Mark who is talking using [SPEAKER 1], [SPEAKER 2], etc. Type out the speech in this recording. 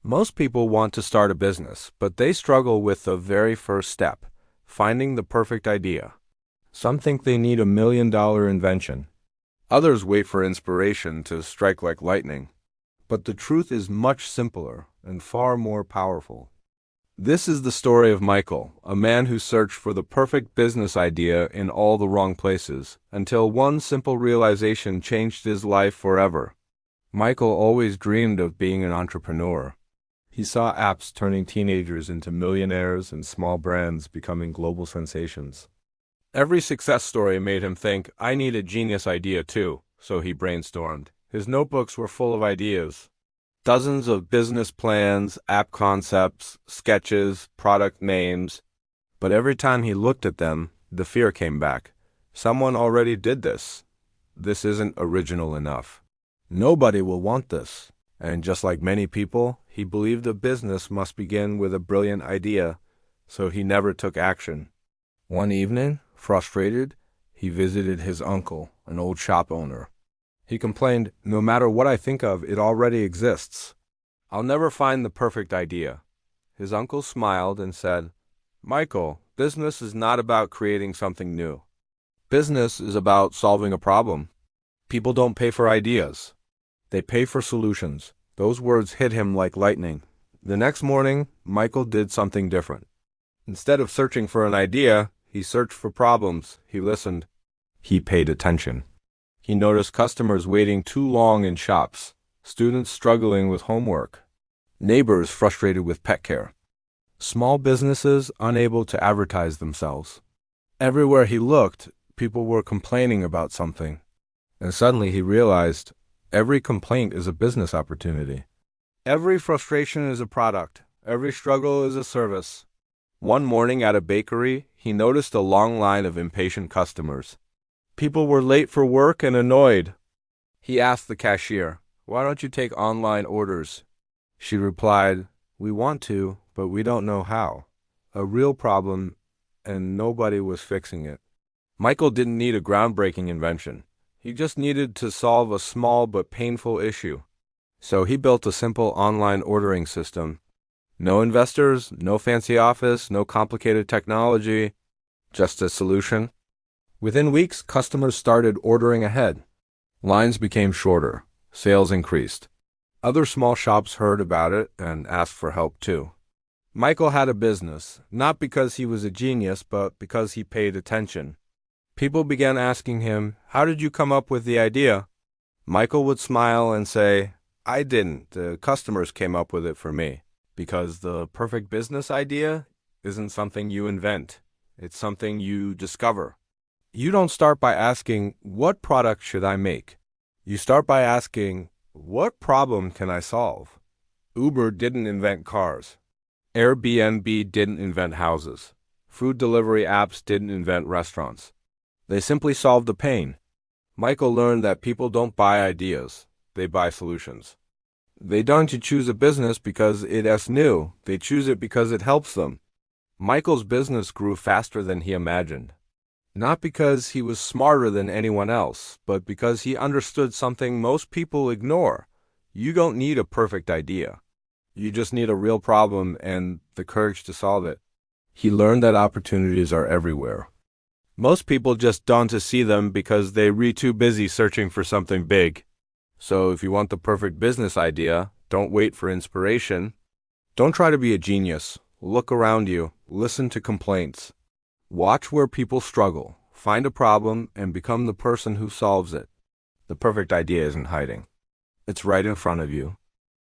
[SPEAKER 1] Most people want to start a business, but they struggle with the very first step, finding the perfect idea. Some think they need $1 million invention. Others wait for inspiration to strike like lightning. But the truth is much simpler and far more powerful. This is the story of Michael, a man who searched for the perfect business idea in all the wrong places, until one simple realization changed his life forever. Michael always dreamed of being an entrepreneur. He saw apps turning teenagers into millionaires and small brands becoming global sensations. Every success story made him think, I need a genius idea too, so he brainstormed. His notebooks were full of ideas. Dozens of business plans, app concepts, sketches, product names. But every time he looked at them, the fear came back. Someone already did this. This isn't original enough. Nobody will want this. And just like many people, he believed a business must begin with a brilliant idea, so he never took action. One evening, frustrated, he visited his uncle, an old shop owner. He complained, no matter what I think of, it already exists. I'll never find the perfect idea. His uncle smiled and said, Michael, business is not about creating something new. Business is about solving a problem. People don't pay for ideas. They pay for solutions. Those words hit him like lightning. The next morning, Michael did something different. Instead of searching for an idea, he searched for problems. He listened. He paid attention. He noticed customers waiting too long in shops, students struggling with homework, neighbors frustrated with pet care, small businesses unable to advertise themselves. Everywhere he looked, people were complaining about something. And suddenly he realized, every complaint is a business opportunity. Every frustration is a product. Every struggle is a service. One morning at a bakery, he noticed a long line of impatient customers. People were late for work and annoyed. He asked the cashier, why don't you take online orders? She replied, we want to, but we don't know how. A real problem, and nobody was fixing it. Michael didn't need a groundbreaking invention. He just needed to solve a small but painful issue. So he built a simple online ordering system. No investors, no fancy office, no complicated technology, just a solution. Within weeks, customers started ordering ahead. Lines became shorter. Sales increased. Other small shops heard about it and asked for help too. Michael had a business, not because he was a genius, but because he paid attention. People began asking him, how did you come up with the idea? Michael would smile and say, I didn't. The customers came up with it for me. Because the perfect business idea isn't something you invent. It's something you discover. You don't start by asking, what product should I make? You start by asking, what problem can I solve? Uber didn't invent cars. Airbnb didn't invent houses. Food delivery apps didn't invent restaurants. They simply solved a pain. Michael learned that people don't buy ideas. They buy solutions. They don't choose a business because it's new. They choose it because it helps them. Michael's business grew faster than he imagined. Not because he was smarter than anyone else, but because he understood something most people ignore. You don't need a perfect idea. You just need a real problem and the courage to solve it. He learned that opportunities are everywhere. Most people just don't see them because they're too busy searching for something big. So if you want the perfect business idea, don't wait for inspiration. Don't try to be a genius. Look around you. Listen to complaints. Watch where people struggle. Find a problem and become the person who solves it. The perfect idea isn't hiding. It's right in front of you.